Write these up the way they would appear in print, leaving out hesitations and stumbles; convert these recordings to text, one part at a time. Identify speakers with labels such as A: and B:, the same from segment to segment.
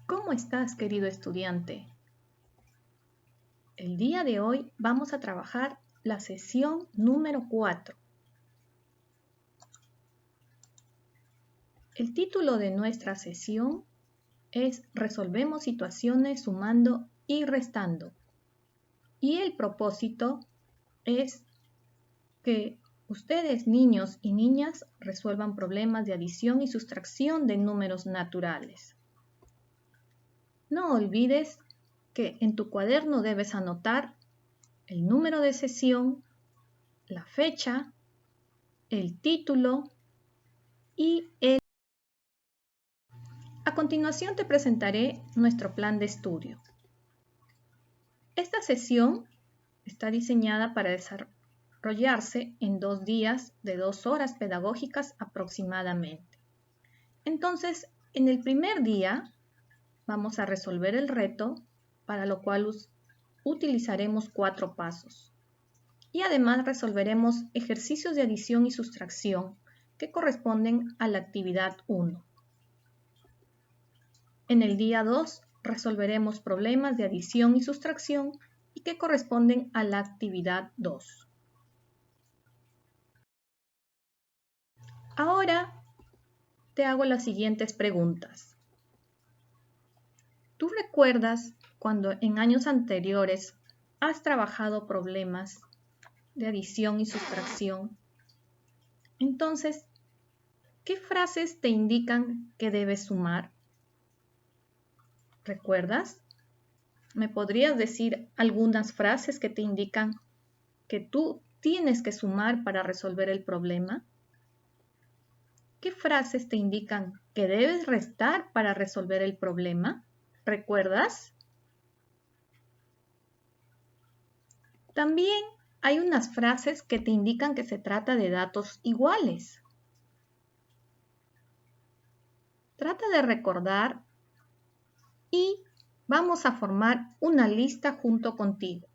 A: ¿Cómo estás, querido estudiante? El día de hoy vamos a trabajar la sesión número 4. El título de nuestra sesión es Resolvemos situaciones sumando y restando. Y el propósito es que ustedes, niños y niñas, resuelvan problemas de adición y sustracción de números naturales. No olvides que en tu cuaderno debes anotar el número de sesión, la fecha, el título y el... A continuación te presentaré nuestro plan de estudio. Esta sesión está diseñada para desarrollarse en 2 días de 2 horas pedagógicas aproximadamente. Entonces, en el primer día vamos a resolver el reto, para lo cual utilizaremos 4 pasos. Y además resolveremos ejercicios de adición y sustracción que corresponden a la actividad 1. En el día 2 resolveremos problemas de adición y sustracción y que corresponden a la actividad 2. Ahora te hago las siguientes preguntas. ¿Tú recuerdas cuando en años anteriores has trabajado problemas de adición y sustracción? Entonces, ¿qué frases te indican que debes sumar? ¿Recuerdas? ¿Me podrías decir algunas frases que te indican que tú tienes que sumar para resolver el problema? ¿Qué frases te indican que debes restar para resolver el problema? ¿Recuerdas? También hay unas frases que te indican que se trata de datos iguales. Trata de recordar y vamos a formar una lista junto contigo.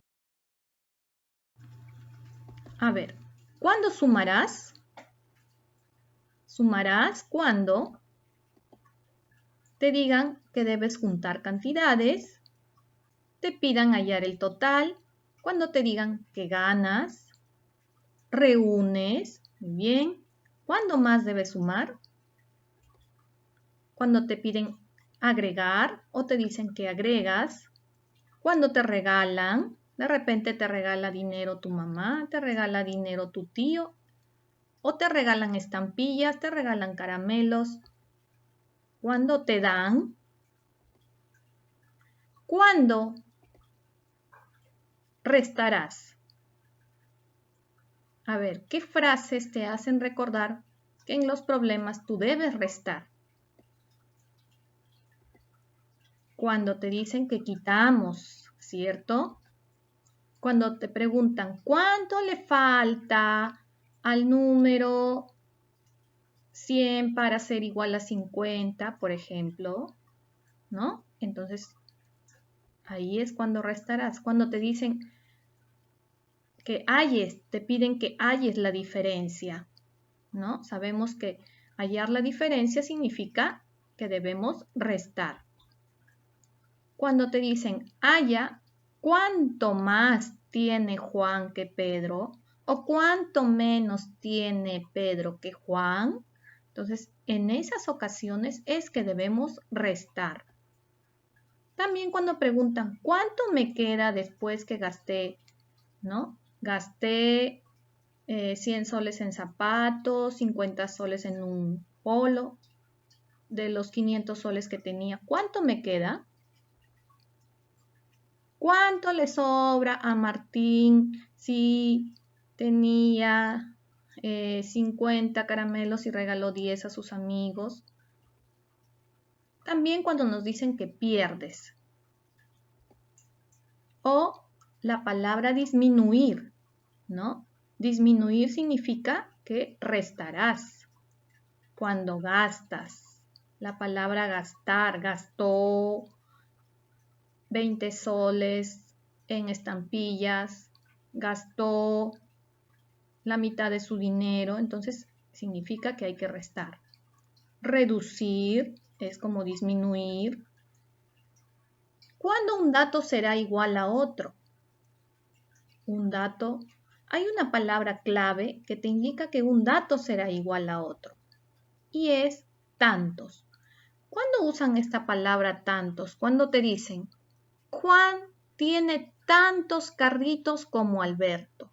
A: A ver, ¿cuándo sumarás? Sumarás cuando te digan que debes juntar cantidades, te pidan hallar el total, cuando te digan que ganas, reúnes, muy bien. ¿Cuándo más debes sumar? Cuando te piden agregar o te dicen que agregas, cuando te regalan, de repente te regala dinero tu mamá, te regala dinero tu tío, o te regalan estampillas, te regalan caramelos. Cuando te dan, ¿cuándo restarás? A ver, ¿qué frases te hacen recordar que en los problemas tú debes restar? Cuando te dicen que quitamos, ¿cierto? Cuando te preguntan cuánto le falta al número 100 para ser igual a 50, por ejemplo, ¿no? Entonces, ahí es cuando restarás. Cuando te dicen que halles, te piden que halles la diferencia, ¿no? Sabemos que hallar la diferencia significa que debemos restar. Cuando te dicen halla, ¿cuánto más tiene Juan que Pedro? ¿O cuánto menos tiene Pedro que Juan? Entonces, en esas ocasiones es que debemos restar. También cuando preguntan, ¿cuánto me queda después que gasté? ¿No? Gasté 100 soles en zapatos, 50 soles en un polo, de los 500 soles que tenía. ¿Cuánto me queda? ¿Cuánto le sobra a Martín si tenía 50 caramelos y regaló 10 a sus amigos? También cuando nos dicen que pierdes. O la palabra disminuir, ¿no? Disminuir significa que restarás. Cuando gastas, la palabra gastar, gastó 20 soles en estampillas, gastó la mitad de su dinero, entonces significa que hay que restar. Reducir es como disminuir. ¿Cuándo un dato será igual a otro? Hay una palabra clave que te indica que un dato será igual a otro y es tantos. ¿Cuándo usan esta palabra tantos? Cuando te dicen, Juan tiene tantos carritos como Alberto.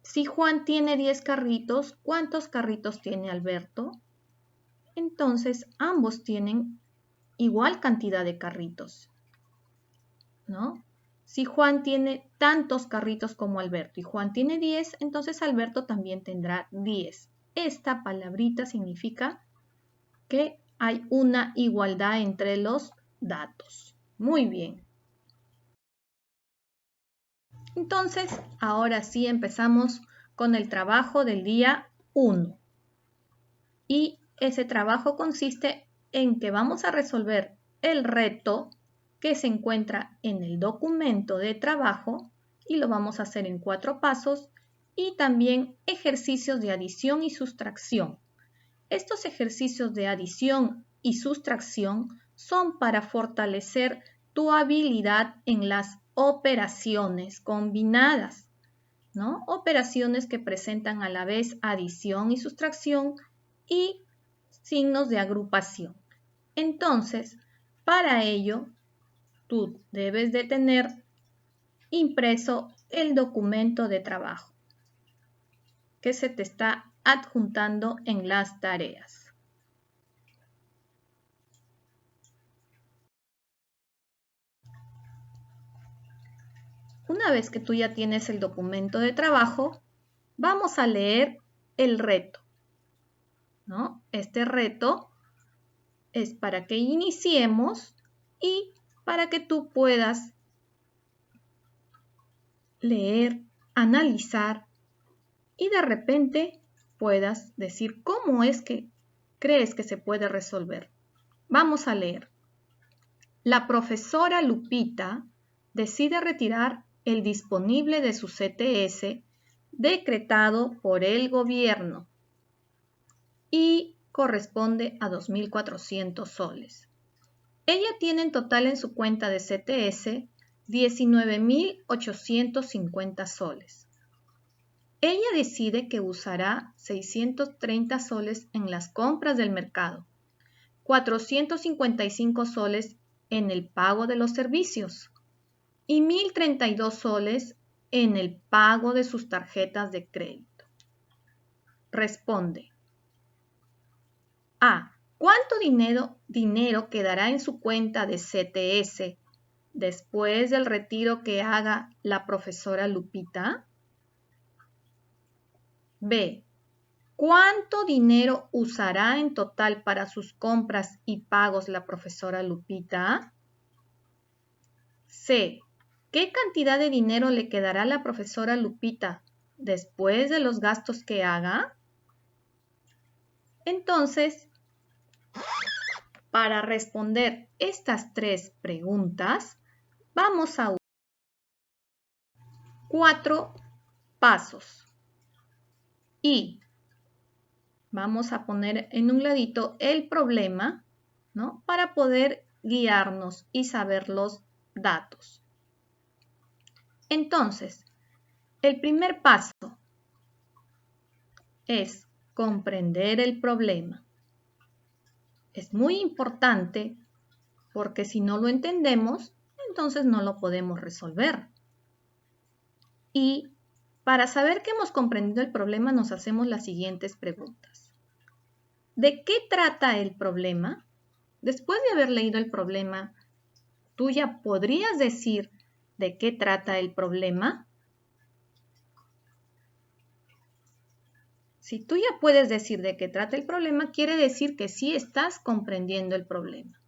A: Si Juan tiene 10 carritos, ¿cuántos carritos tiene Alberto? Entonces, ambos tienen igual cantidad de carritos, ¿no? Si Juan tiene tantos carritos como Alberto y Juan tiene 10, entonces Alberto también tendrá 10. Esta palabrita significa que hay una igualdad entre los datos. Muy bien. Entonces, ahora sí empezamos con el trabajo del día 1. Y ese trabajo consiste en que vamos a resolver el reto que se encuentra en el documento de trabajo y lo vamos a hacer en 4 pasos y también ejercicios de adición y sustracción. Estos ejercicios de adición y sustracción son para fortalecer tu habilidad en las operaciones combinadas, ¿no? Operaciones que presentan a la vez adición y sustracción y signos de agrupación. Entonces, para ello, tú debes de tener impreso el documento de trabajo que se te está adjuntando en las tareas. Una vez que tú ya tienes el documento de trabajo, vamos a leer el reto, ¿no? Este reto es para que iniciemos y para que tú puedas leer, analizar y de repente puedas decir cómo es que crees que se puede resolver. Vamos a leer. La profesora Lupita decide retirar el disponible de su CTS decretado por el gobierno y corresponde a 2.400 soles. Ella tiene en total en su cuenta de CTS 19.850 soles. Ella decide que usará 630 soles en las compras del mercado, 455 soles en el pago de los servicios y 1.032 soles en el pago de sus tarjetas de crédito. Responde. A. ¿Cuánto dinero quedará en su cuenta de CTS después del retiro que haga la profesora Lupita? B. ¿Cuánto dinero usará en total para sus compras y pagos la profesora Lupita? C. ¿Qué cantidad de dinero le quedará a la profesora Lupita después de los gastos que haga? Entonces, para responder estas 3 preguntas, vamos a usar 4 pasos. Y vamos a poner en un ladito el problema, ¿no? Para poder guiarnos y saber los datos. Entonces, el primer paso es comprender el problema. Es muy importante porque si no lo entendemos, entonces no lo podemos resolver. Y para saber que hemos comprendido el problema nos hacemos las siguientes preguntas. ¿De qué trata el problema? Después de haber leído el problema, ¿tú ya podrías decir de qué trata el problema? Si tú ya puedes decir de qué trata el problema, quiere decir que sí estás comprendiendo el problema.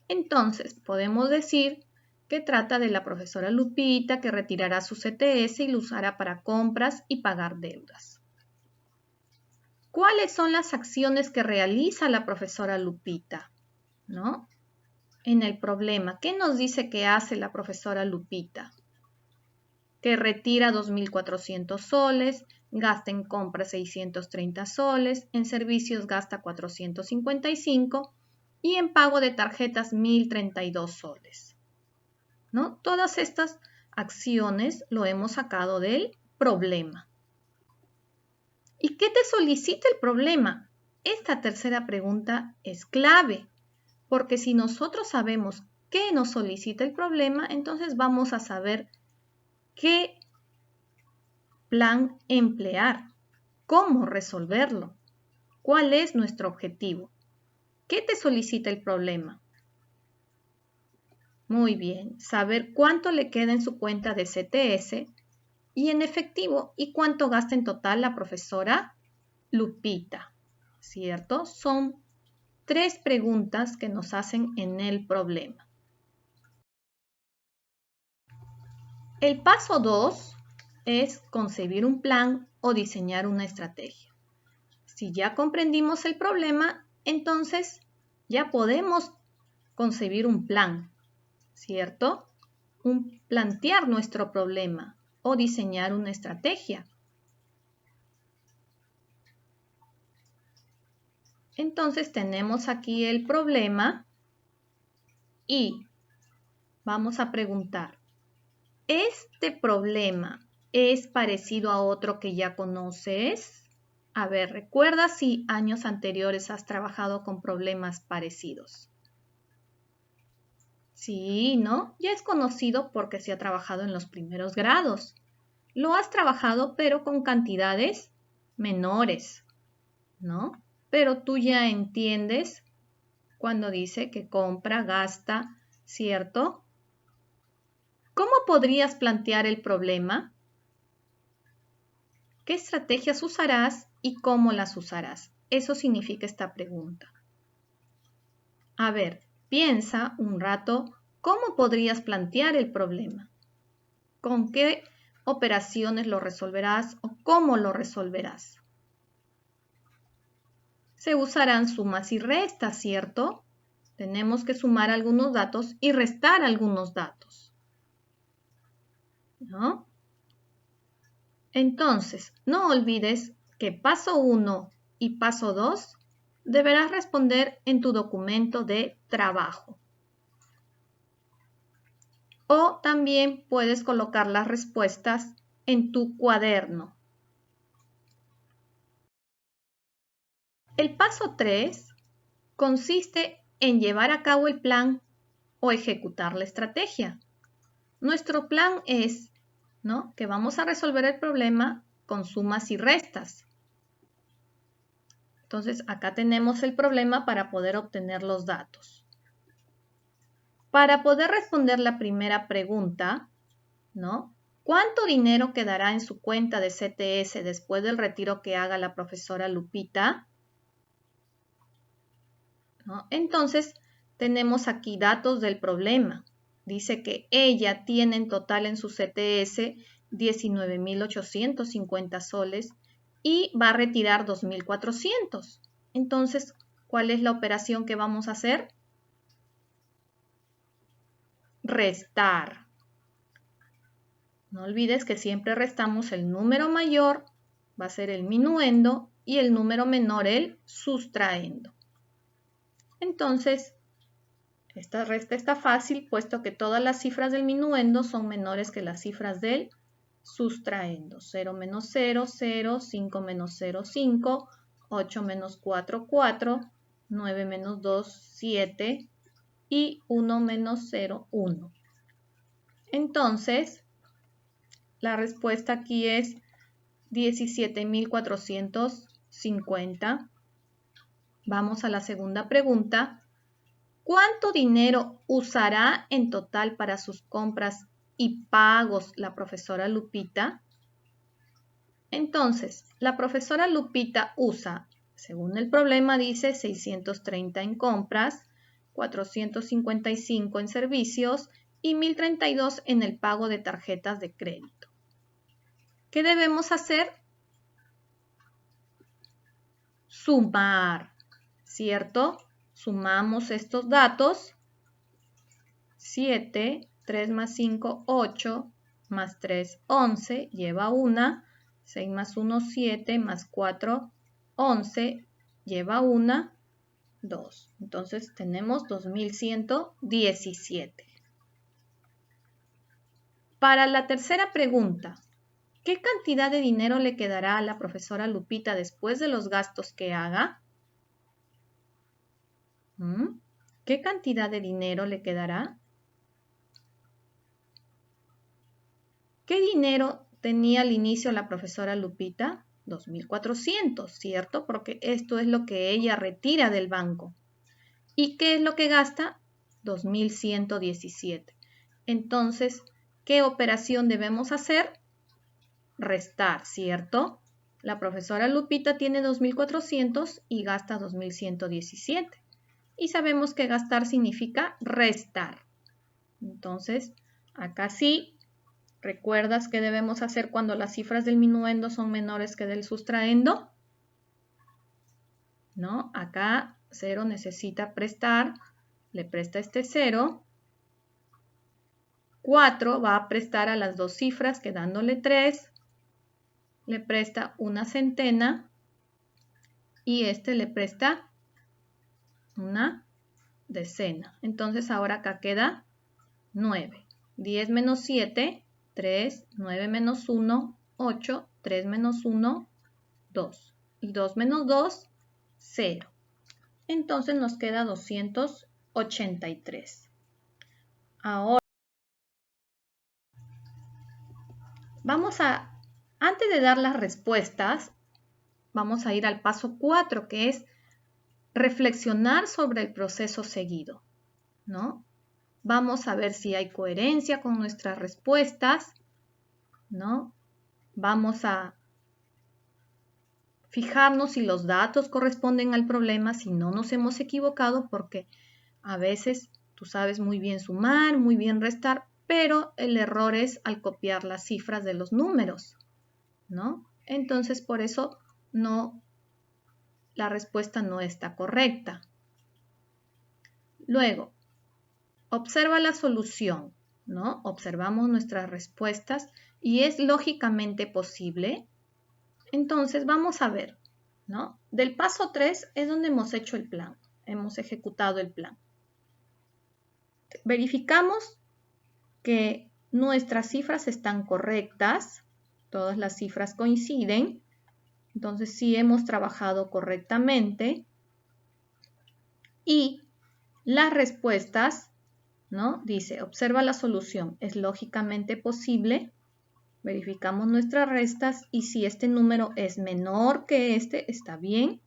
A: Entonces, podemos decir que trata de la profesora Lupita que retirará su CTS y lo usará para compras y pagar deudas. ¿Cuáles son las acciones que realiza la profesora Lupita? ¿No? En el problema, ¿qué nos dice que hace la profesora Lupita? Que retira 2.400 soles, gasta en compras 630 soles, en servicios gasta 455 y en pago de tarjetas 1.032 soles. ¿No? Todas estas acciones lo hemos sacado del problema. ¿Y qué te solicita el problema? Esta tercera pregunta es clave, porque si nosotros sabemos qué nos solicita el problema, entonces vamos a saber qué plan emplear, cómo resolverlo, cuál es nuestro objetivo. ¿Qué te solicita el problema? Muy bien, saber cuánto le queda en su cuenta de CTS y en efectivo y cuánto gasta en total la profesora Lupita, ¿cierto? Son 3 preguntas que nos hacen en el problema. El paso 2 es concebir un plan o diseñar una estrategia. Si ya comprendimos el problema, entonces ya podemos concebir un plan, ¿cierto? Plantear nuestro problema o diseñar una estrategia. Entonces tenemos aquí el problema y vamos a preguntar, ¿este problema es parecido a otro que ya conoces? A ver, recuerda si años anteriores has trabajado con problemas parecidos. Sí, ¿no? Ya es conocido porque se ha trabajado en los primeros grados. Lo has trabajado pero con cantidades menores, ¿no? Pero tú ya entiendes cuando dice que compra, gasta, ¿cierto? ¿Cómo podrías plantear el problema? ¿Qué estrategias usarás y cómo las usarás? Eso significa esta pregunta. A ver, piensa un rato cómo podrías plantear el problema. ¿Con qué operaciones lo resolverás o cómo lo resolverás? Se usarán sumas y restas, ¿cierto? Tenemos que sumar algunos datos y restar algunos datos, ¿no? Entonces, no olvides que paso 1 y paso 2 deberás responder en tu documento de trabajo. O también puedes colocar las respuestas en tu cuaderno. El paso 3 consiste en llevar a cabo el plan o ejecutar la estrategia. Nuestro plan es, ¿no?, que vamos a resolver el problema con sumas y restas. Entonces, acá tenemos el problema para poder obtener los datos. Para poder responder la primera pregunta, ¿no?, ¿cuánto dinero quedará en su cuenta de CTS después del retiro que haga la profesora Lupita? ¿No? Entonces, tenemos aquí datos del problema. Dice que ella tiene en total en su CTS 19.850 soles y va a retirar 2.400. Entonces, ¿cuál es la operación que vamos a hacer? Restar. No olvides que siempre restamos el número mayor, va a ser el minuendo, y el número menor el sustraendo. Entonces, esta resta está fácil, puesto que todas las cifras del minuendo son menores que las cifras del sustraendo. 0 menos 0, 0, 5 menos 0, 5, 8 menos 4, 4, 9 menos 2, 7 y 1 menos 0, 1. Entonces, la respuesta aquí es 17.450. Vamos a la segunda pregunta. ¿Cuánto dinero usará en total para sus compras y pagos la profesora Lupita? Entonces, la profesora Lupita usa, según el problema dice, 630 en compras, 455 en servicios y 1.032 en el pago de tarjetas de crédito. ¿Qué debemos hacer? Sumar, ¿cierto? Sumamos estos datos. 7, 3 más 5, 8, más 3, 11, lleva 1. 6 más 1, 7, más 4, 11, lleva 1. 2. Entonces tenemos 2117. Para la tercera pregunta, ¿qué cantidad de dinero le quedará a la profesora Lupita después de los gastos que haga? ¿Qué cantidad de dinero le quedará? ¿Qué dinero tenía al inicio la profesora Lupita? 2.400, ¿cierto? Porque esto es lo que ella retira del banco. ¿Y qué es lo que gasta? 2.117. Entonces, ¿qué operación debemos hacer? Restar, ¿cierto? La profesora Lupita tiene 2.400 y gasta 2.117. Y sabemos que gastar significa restar. Entonces, acá sí, ¿recuerdas qué debemos hacer cuando las cifras del minuendo son menores que del sustraendo? ¿No? Acá 0 necesita prestar, le presta este 0. 4 va a prestar a las dos cifras, quedándole 3. Le presta una centena y este le presta una decena. Entonces ahora acá queda 9. 10 menos 7, 3, 9 menos 1, 8, 3 menos 1, 2. Y 2 menos 2, 0. Entonces nos queda 283. Ahora, antes de dar las respuestas, vamos a ir al paso 4, que es reflexionar sobre el proceso seguido, ¿no? Vamos a ver si hay coherencia con nuestras respuestas, ¿no? Vamos a fijarnos si los datos corresponden al problema, si no nos hemos equivocado, porque a veces tú sabes muy bien sumar, muy bien restar, pero el error es al copiar las cifras de los números, ¿no? Entonces, por eso la respuesta no está correcta. Luego, observa la solución, ¿no? Observamos nuestras respuestas y es lógicamente posible. Entonces, vamos a ver, ¿no? Del paso 3 es donde hemos hecho el plan, hemos ejecutado el plan. Verificamos que nuestras cifras están correctas, todas las cifras coinciden, entonces sí hemos trabajado correctamente y las respuestas, ¿no? Dice, observa la solución, es lógicamente posible, verificamos nuestras restas y si este número es menor que este, está bien,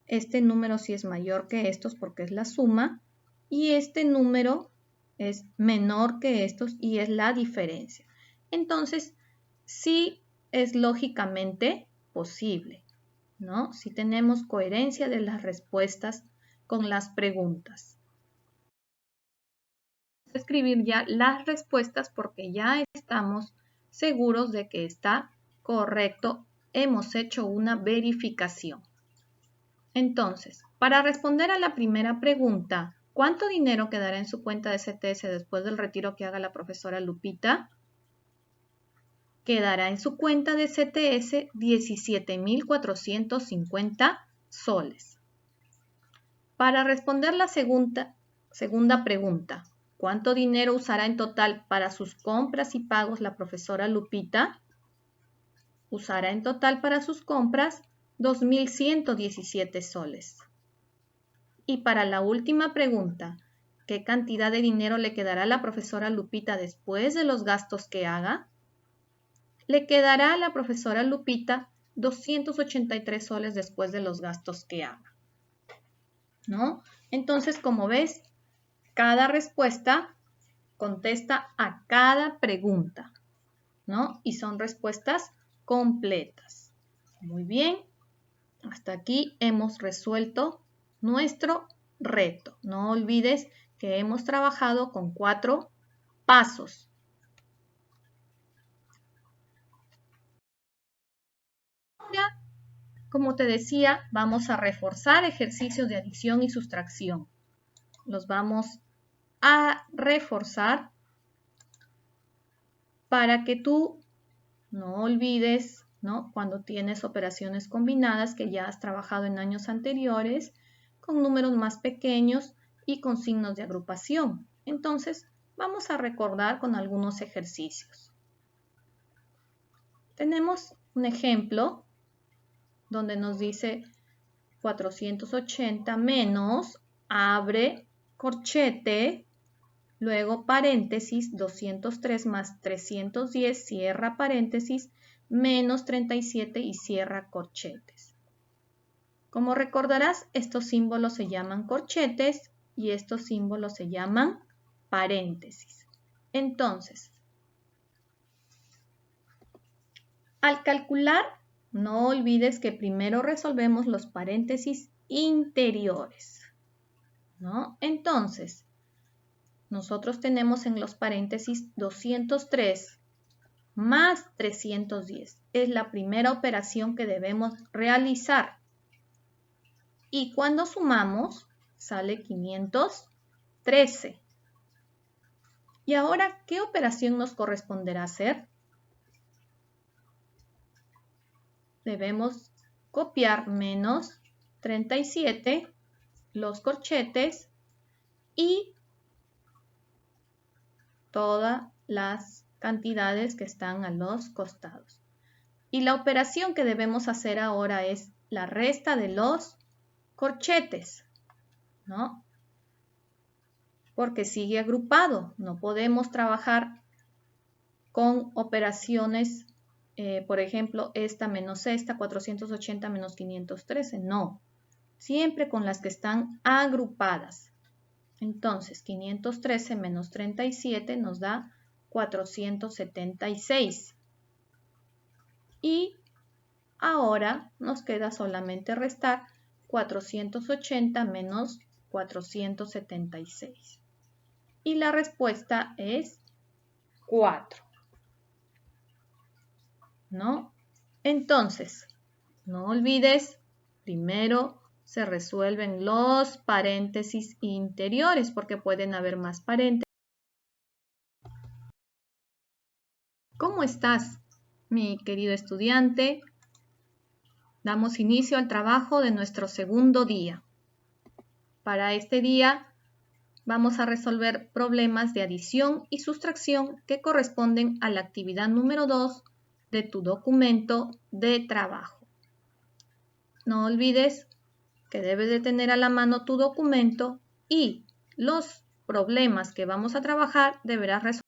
A: este número sí es mayor que estos porque es la suma y este número es menor que estos y es la diferencia. Entonces, sí es lógicamente posible, ¿no? Si tenemos coherencia de las respuestas con las preguntas. Escribir ya las respuestas porque ya estamos seguros de que está correcto. Hemos hecho una verificación. Entonces, para responder a la primera pregunta, ¿cuánto dinero quedará en su cuenta de CTS después del retiro que haga la profesora Lupita? Quedará en su cuenta de CTS 17.450 soles. Para responder la segunda pregunta, ¿cuánto dinero usará en total para sus compras y pagos la profesora Lupita? Usará en total para sus compras 2.117 soles. Y para la última pregunta, ¿qué cantidad de dinero le quedará a la profesora Lupita después de los gastos que haga? Le quedará a la profesora Lupita 283 soles después de los gastos que haga, ¿no? Entonces, como ves, cada respuesta contesta a cada pregunta, ¿no? Y son respuestas completas. Muy bien, hasta aquí hemos resuelto nuestro reto. No olvides que hemos trabajado con 4 pasos. Ahora, como te decía, vamos a reforzar ejercicios de adición y sustracción. Los vamos a reforzar para que tú no olvides, ¿no? Cuando tienes operaciones combinadas que ya has trabajado en años anteriores, con números más pequeños y con signos de agrupación. Entonces, vamos a recordar con algunos ejercicios. Tenemos un ejemplo donde nos dice 480 menos, abre corchete, luego paréntesis, 203 más 310, cierra paréntesis, menos 37 y cierra corchetes. Como recordarás, estos símbolos se llaman corchetes y estos símbolos se llaman paréntesis. Entonces, al calcular, no olvides que primero resolvemos los paréntesis interiores, ¿no? Entonces, nosotros tenemos en los paréntesis 203 más 310. Es la primera operación que debemos realizar. Y cuando sumamos, sale 513. Y ahora, ¿qué operación nos corresponderá hacer? Debemos copiar menos 37, los corchetes y todas las cantidades que están a los costados. Y la operación que debemos hacer ahora es la resta de los corchetes, ¿no? Porque sigue agrupado. No podemos trabajar con operaciones, por ejemplo, esta menos esta, 480 menos 513. No, siempre con las que están agrupadas. Entonces, 513 menos 37 nos da 476. Y ahora nos queda solamente restar 480 menos 476. Y la respuesta es 4. ¿No? Entonces, no olvides, primero se resuelven los paréntesis interiores porque pueden haber más paréntesis. ¿Cómo estás, mi querido estudiante? Damos inicio al trabajo de nuestro segundo día. Para este día vamos a resolver problemas de adición y sustracción que corresponden a la actividad número 2 de tu documento de trabajo. No olvides que debes de tener a la mano tu documento y los problemas que vamos a trabajar deberás resolver.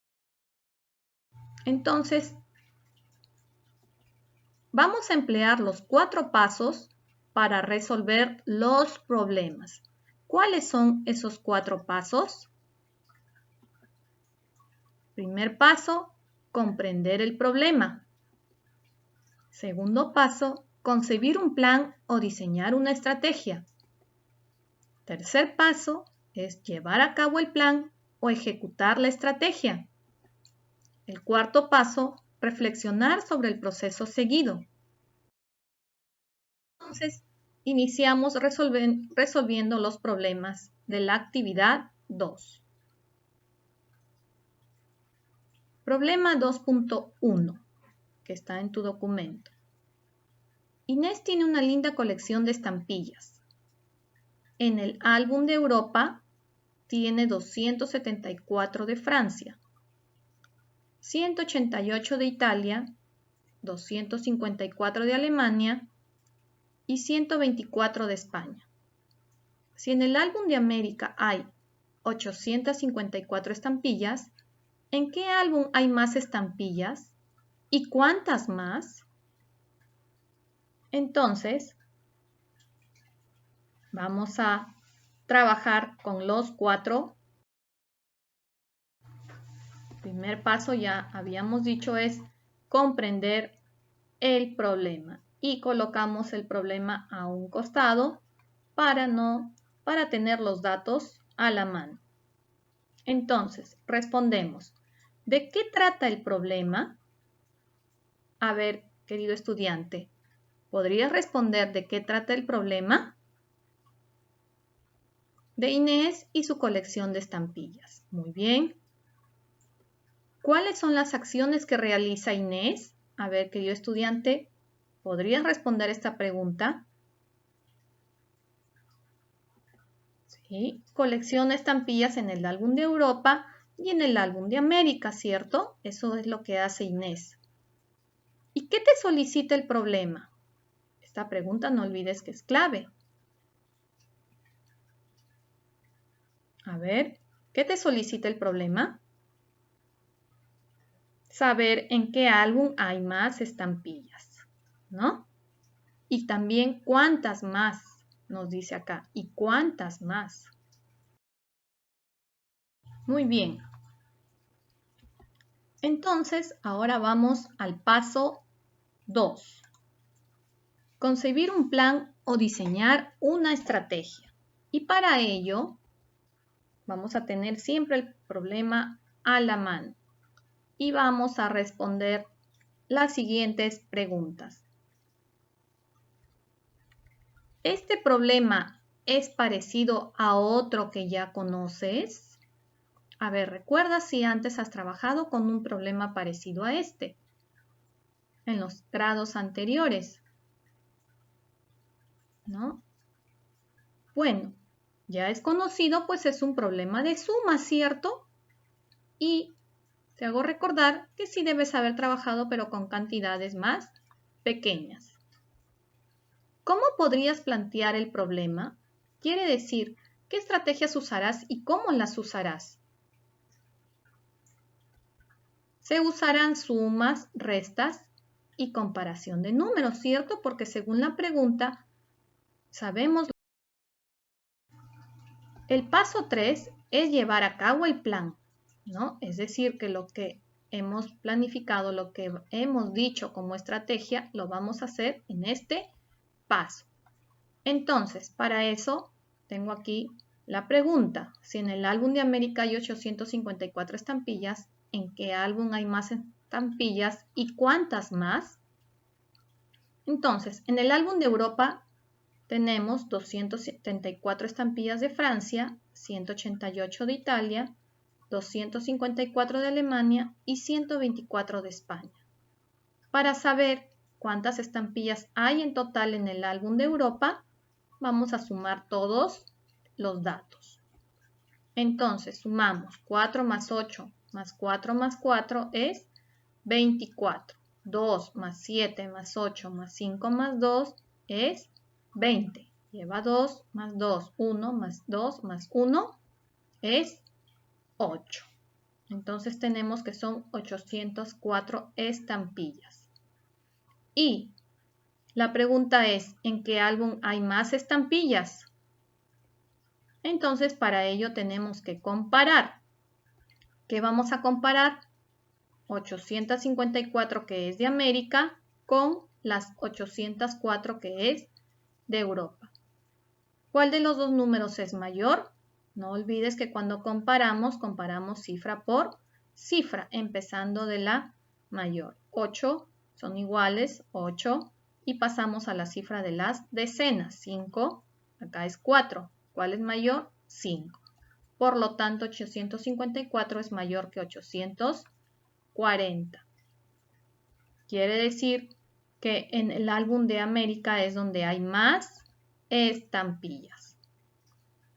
A: Entonces, vamos a emplear los 4 pasos para resolver los problemas. ¿Cuáles son esos 4 pasos? Primer paso, comprender el problema. Segundo paso, concebir un plan o diseñar una estrategia. Tercer paso es llevar a cabo el plan o ejecutar la estrategia. El cuarto paso, reflexionar sobre el proceso seguido. Entonces, iniciamos resolviendo los problemas de la actividad 2. Problema 2.1, que está en tu documento. Inés tiene una linda colección de estampillas. En el álbum de Europa tiene 274 de Francia, 188 de Italia, 254 de Alemania y 124 de España. Si en el álbum de América hay 854 estampillas, ¿en qué álbum hay más estampillas? ¿Y cuántas más? Entonces, vamos a trabajar con los 4. El primer paso, ya habíamos dicho, es comprender el problema. Y colocamos el problema a un costado para tener los datos a la mano. Entonces, respondemos. ¿De qué trata el problema? A ver, querido estudiante, ¿podrías responder de qué trata el problema? De Inés y su colección de estampillas. Muy bien. ¿Cuáles son las acciones que realiza Inés? A ver, querido estudiante, ¿podrías responder esta pregunta? ¿sí? Colecciona estampillas en el álbum de Europa y en el álbum de América, ¿cierto? Eso es lo que hace Inés. ¿Y qué te solicita el problema? Esta pregunta no olvides que es clave. A ver, ¿qué te solicita el problema? Saber en qué álbum hay más estampillas, ¿no? Y también cuántas más, nos dice acá, y cuántas más. Muy bien. Entonces, ahora vamos al paso 2. Concebir un plan o diseñar una estrategia. Y para ello, vamos a tener siempre el problema a la mano. Y vamos a responder las siguientes preguntas. ¿Este problema es parecido a otro que ya conoces? A ver, recuerda si antes has trabajado con un problema parecido a este en los grados anteriores, ¿no? Bueno, ya es conocido, pues es un problema de suma, ¿cierto? Y te hago recordar que sí debes haber trabajado, pero con cantidades más pequeñas. ¿Cómo podrías plantear el problema? Quiere decir, ¿qué estrategias usarás y cómo las usarás? Se usarán sumas, restas y comparación de números, ¿cierto? Porque según la pregunta, sabemos. El paso 3 es llevar a cabo el plan, ¿no? Es decir, que lo que hemos planificado, lo que hemos dicho como estrategia, lo vamos a hacer en este paso. Entonces, para eso, tengo aquí la pregunta. Si en el álbum de América hay 854 estampillas, ¿en qué álbum hay más estampillas y cuántas más? Entonces, en el álbum de Europa tenemos 274 estampillas de Francia, 188 de Italia, 254 de Alemania y 124 de España. Para saber cuántas estampillas hay en total en el álbum de Europa, vamos a sumar todos los datos. Entonces, sumamos 4 más 8 más 4 más 4 es 24. 2 más 7 más 8 más 5 más 2 es 20. Lleva 2 más 2, 1 más 2 más 1 es 8. Entonces tenemos que son 804 estampillas. Y la pregunta es, ¿en qué álbum hay más estampillas? Entonces para ello tenemos que comparar. ¿Qué vamos a comparar? 854 que es de América con las 804 que es de Europa. ¿Cuál de los dos números es mayor? No olvides que cuando comparamos cifra por cifra, empezando de la mayor. 8 son iguales, 8, y pasamos a la cifra de las decenas. 5, acá es 4. ¿Cuál es mayor? 5. Por lo tanto, 854 es mayor que 840. Quiere decir que en el álbum de América es donde hay más estampillas.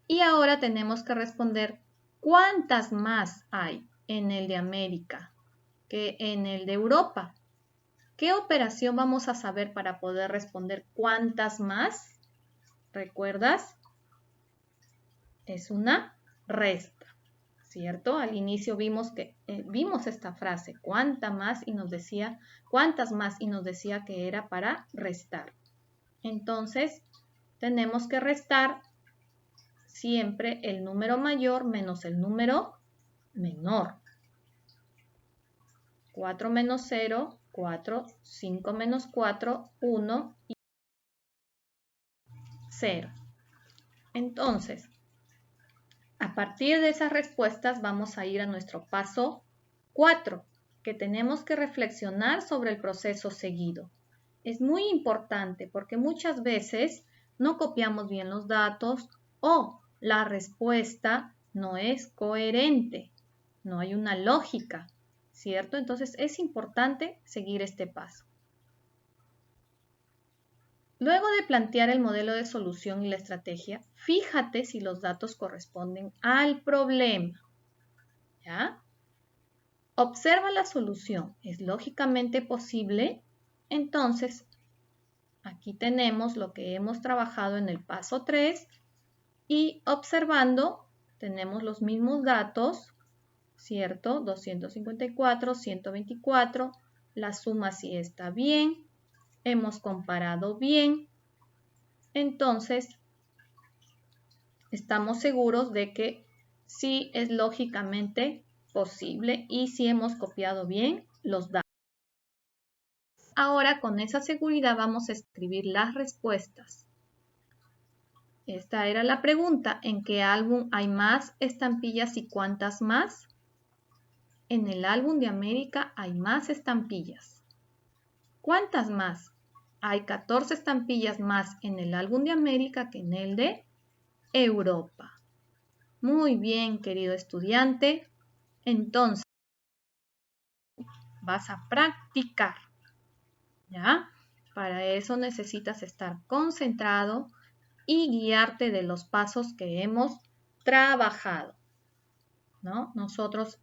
A: Y ahora tenemos que responder cuántas más hay en el de América que en el de Europa. ¿Qué operación vamos a saber para poder responder cuántas más? ¿Recuerdas? Es una resta, ¿cierto? Al inicio vimos esta frase, cuántas más, y nos decía que era para restar. Entonces, tenemos que restar siempre el número mayor menos el número menor. 4 menos 0, 4, 5 menos 4, 1 y 0. Entonces, a partir de esas respuestas vamos a ir a nuestro paso 4, que tenemos que reflexionar sobre el proceso seguido. Es muy importante porque muchas veces no copiamos bien los datos o la respuesta no es coherente, no hay una lógica, ¿cierto? Entonces es importante seguir este paso. Luego de plantear el modelo de solución y la estrategia, fíjate si los datos corresponden al problema. ¿Ya? Observa la solución. ¿Es lógicamente posible? Entonces, aquí tenemos lo que hemos trabajado en el paso 3 y observando tenemos los mismos datos, ¿cierto? 254, 124, la suma sí está bien, hemos comparado bien, entonces estamos seguros de que sí es lógicamente posible y sí hemos copiado bien los datos. Ahora con esa seguridad vamos a escribir las respuestas. Esta era la pregunta, ¿en qué álbum hay más estampillas y cuántas más? En el álbum de América hay más estampillas. ¿Cuántas más? Hay 14 estampillas más en el álbum de América que en el de Europa. Muy bien, querido estudiante. Entonces, vas a practicar, ¿ya? Para eso necesitas estar concentrado y guiarte de los pasos que hemos trabajado, ¿no? Nosotros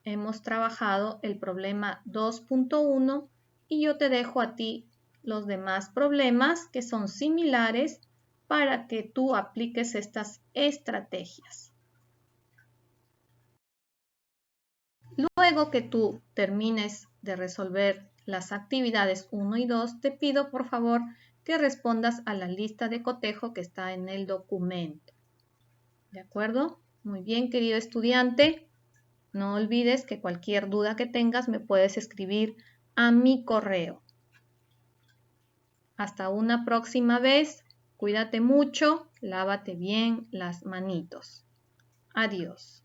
A: hemos trabajado el problema 2.1 y yo te dejo a ti los demás problemas que son similares para que tú apliques estas estrategias. Luego que tú termines de resolver las actividades 1 y 2, te pido por favor que respondas a la lista de cotejo que está en el documento. ¿De acuerdo? Muy bien, querido estudiante. No olvides que cualquier duda que tengas me puedes escribir a mi correo. Hasta una próxima vez. Cuídate mucho, lávate bien las manitos. Adiós.